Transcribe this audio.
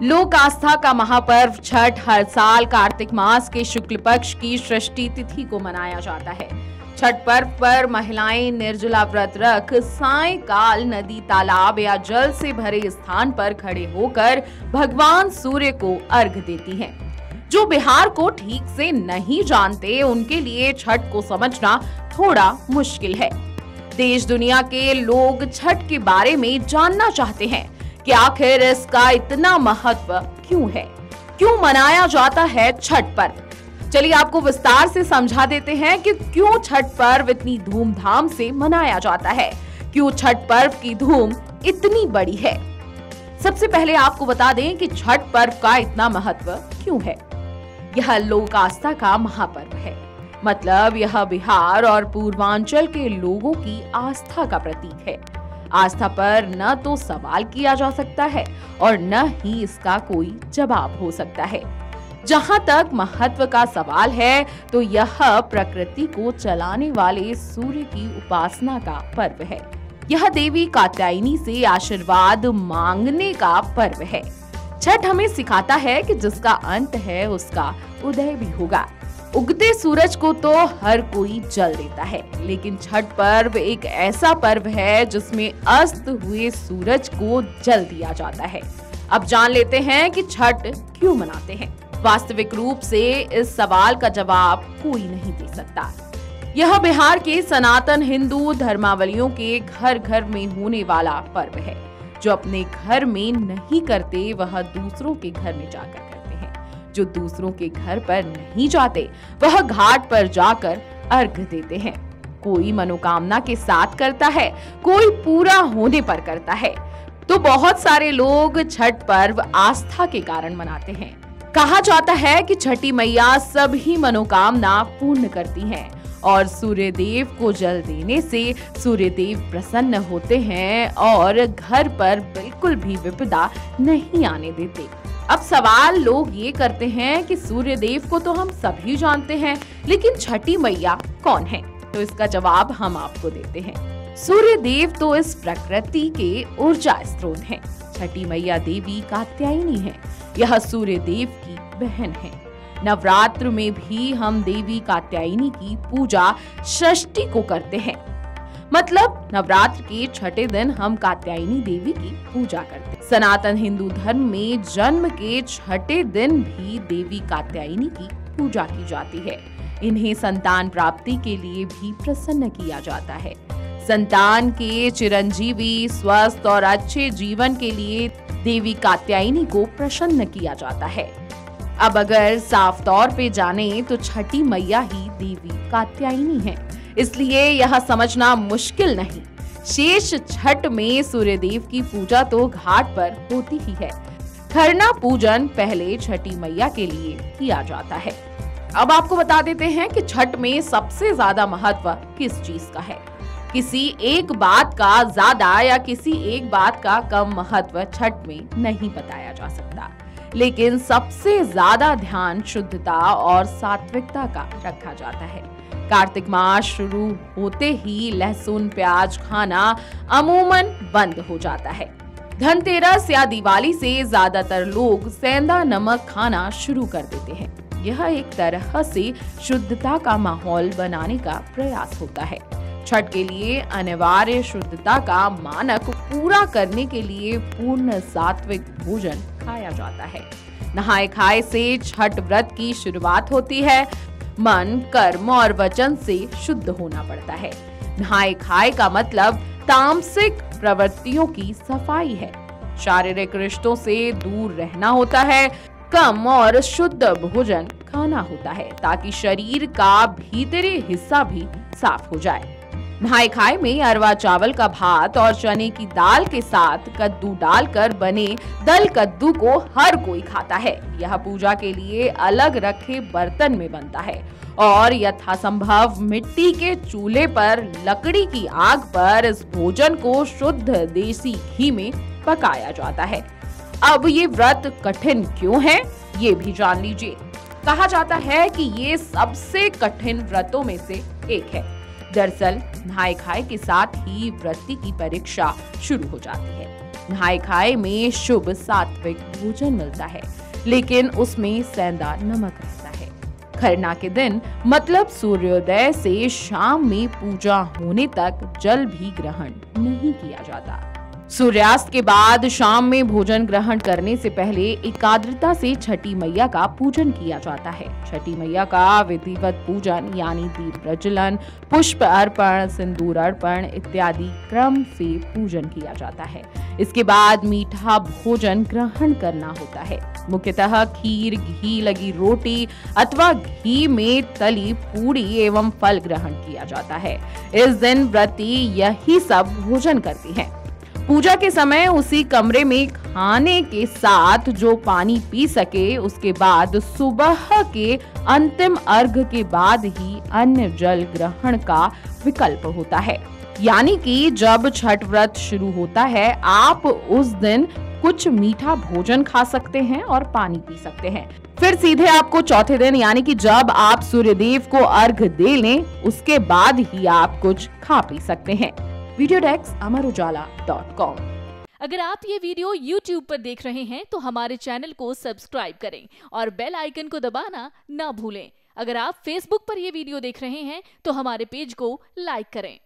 लोक आस्था का महापर्व छठ हर साल कार्तिक मास के शुक्ल पक्ष की षष्ठी तिथि को मनाया जाता है। छठ पर्व पर महिलाएं निर्जला व्रत रख सायंकाल नदी, तालाब या जल से भरे स्थान पर खड़े होकर भगवान सूर्य को अर्घ्य देती हैं। जो बिहार को ठीक से नहीं जानते उनके लिए छठ को समझना थोड़ा मुश्किल है। देश दुनिया के लोग छठ के बारे में जानना चाहते हैं कि आखिर इसका इतना महत्व क्यों है, क्यों मनाया जाता है छठ पर्व। चलिए आपको विस्तार से समझा देते हैं कि क्यों छठ पर्व इतनी धूमधाम से मनाया जाता है, क्यों छठ पर्व की धूम इतनी बड़ी है। सबसे पहले आपको बता दें कि छठ पर्व का इतना महत्व क्यों है। यह लोक आस्था का महापर्व है, मतलब यह बिहार और पूर्वांचल के लोगों की आस्था का प्रतीक है। आस्था पर न तो सवाल किया जा सकता है और न ही इसका कोई जवाब हो सकता है। जहां तक महत्व का सवाल है तो यह प्रकृति को चलाने वाले सूर्य की उपासना का पर्व है। यह देवी कात्यायनी से आशीर्वाद मांगने का पर्व है। छठ हमें सिखाता है कि जिसका अंत है उसका उदय भी होगा। उगते सूरज को तो हर कोई जल देता है, लेकिन छठ पर्व एक ऐसा पर्व है जिसमें अस्त हुए सूरज को जल दिया जाता है। अब जान लेते हैं कि छठ क्यों मनाते हैं। वास्तविक रूप से इस सवाल का जवाब कोई नहीं दे सकता। यह बिहार के सनातन हिंदू धर्मावलंबियों के घर घर में होने वाला पर्व है। जो अपने घर में नहीं करते वह दूसरों के घर में जाकर करते हैं। जो दूसरों के घर पर नहीं जाते वह घाट पर जाकर अर्घ्य देते हैं। कोई मनोकामना के साथ करता है, कोई पूरा होने पर करता है। तो बहुत सारे लोग छठ पर्व आस्था के कारण मनाते हैं। कहा जाता है कि छठी मैया सभी मनोकामना पूर्ण करती हैं और सूर्य देव को जल देने से सूर्य देव प्रसन्न होते हैं और घर पर बिल्कुल भी विपदा नहीं आने देते। अब सवाल लोग ये करते हैं कि सूर्य देव को तो हम सभी जानते हैं, लेकिन छठी मैया कौन है? तो इसका जवाब हम आपको देते हैं। सूर्य देव तो इस प्रकृति के ऊर्जा स्रोत हैं। छठी मैया देवी कात्यायनी है। यह सूर्य देव की बहन है। नवरात्र में भी हम देवी कात्यायनी की पूजा षष्ठी को करते हैं। मतलब नवरात्र के छठे दिन हम कात्यायनी देवी की पूजा करते हैं। सनातन हिंदू धर्म में जन्म के छठे दिन भी देवी कात्यायनी की पूजा की जाती है। इन्हें संतान प्राप्ति के लिए भी प्रसन्न किया जाता है। संतान के चिरंजीवी, स्वस्थ और अच्छे जीवन के लिए देवी कात्यायनी को प्रसन्न किया जाता है। अब अगर साफ तौर पे जाने तो छठी मैया ही देवी कात्यायनी है, इसलिए यह समझना मुश्किल नहीं। शेष छठ में सूर्य देव की पूजा तो घाट पर होती ही है। खरना पूजन पहले छठी मैया के लिए किया जाता है। अब आपको बता देते हैं कि छठ में सबसे ज्यादा महत्व किस चीज का है। किसी एक बात का ज्यादा या किसी एक बात का कम महत्व छठ में नहीं बताया जा सकता, लेकिन सबसे ज्यादा ध्यान शुद्धता और सात्विकता का रखा जाता है। कार्तिक मास शुरू होते ही लहसुन प्याज खाना अमूमन बंद हो जाता है। धनतेरस या दिवाली से ज्यादातर लोग सेंधा नमक खाना शुरू कर देते हैं। यह एक तरह से शुद्धता का माहौल बनाने का प्रयास होता है। छठ के लिए अनिवार्य शुद्धता का मानक पूरा करने के लिए पूर्ण सात्विक भोजन खाया जाता है। नहाए खाए से छठ व्रत की शुरुआत होती है। मन, कर्म और वचन से शुद्ध होना पड़ता है। नहाए खाए का मतलब तामसिक प्रवृत्तियों की सफाई है। शारीरिक रिश्तों से दूर रहना होता है। कम और शुद्ध भोजन खाना होता है ताकि शरीर का भीतरी हिस्सा भी साफ हो जाए। नहाए खाए में अरवा चावल का भात और चने की दाल के साथ कद्दू डालकर बने दल कद्दू को हर कोई खाता है। यह पूजा के लिए अलग रखे बर्तन में बनता है और यथासंभव मिट्टी के चूल्हे पर लकड़ी की आग पर इस भोजन को शुद्ध देसी घी में पकाया जाता है। अब ये व्रत कठिन क्यों है, ये भी जान लीजिए। कहा जाता है कि ये सबसे कठिन व्रतों में से एक है। दरअसल नहाए खाए के साथ ही व्रती की परीक्षा शुरू हो जाती है। नहाय खाए में शुभ सात्विक भोजन मिलता है, लेकिन उसमें सेंधा नमक रहता है। खरना के दिन मतलब सूर्योदय से शाम में पूजा होने तक जल भी ग्रहण नहीं किया जाता। सूर्यास्त के बाद शाम में भोजन ग्रहण करने से पहले एकाग्रता से छठी मैया का पूजन किया जाता है। छठी मैया का विधिवत पूजन यानी दीप प्रज्वलन, पुष्प अर्पण, सिंदूर अर्पण इत्यादि क्रम से पूजन किया जाता है। इसके बाद मीठा भोजन ग्रहण करना होता है। मुख्यतः खीर, घी लगी रोटी अथवा घी में तली पूरी एवं फल ग्रहण किया जाता है। इस दिन व्रती यही सब भोजन करती हैं। पूजा के समय उसी कमरे में खाने के साथ जो पानी पी सके, उसके बाद सुबह के अंतिम अर्घ के बाद ही अन्य जल ग्रहण का विकल्प होता है। यानी कि जब छठ व्रत शुरू होता है, आप उस दिन कुछ मीठा भोजन खा सकते हैं और पानी पी सकते हैं। फिर सीधे आपको चौथे दिन यानी कि जब आप सूर्यदेव को अर्घ दे लें, उसके बाद ही आप कुछ खा पी सकते हैं। वीडियो डेस्क अमरउजाला.com। अगर आप ये वीडियो YouTube पर देख रहे हैं तो हमारे चैनल को सब्सक्राइब करें और बेल आइकन को दबाना ना भूलें। अगर आप Facebook पर ये वीडियो देख रहे हैं तो हमारे पेज को लाइक करें।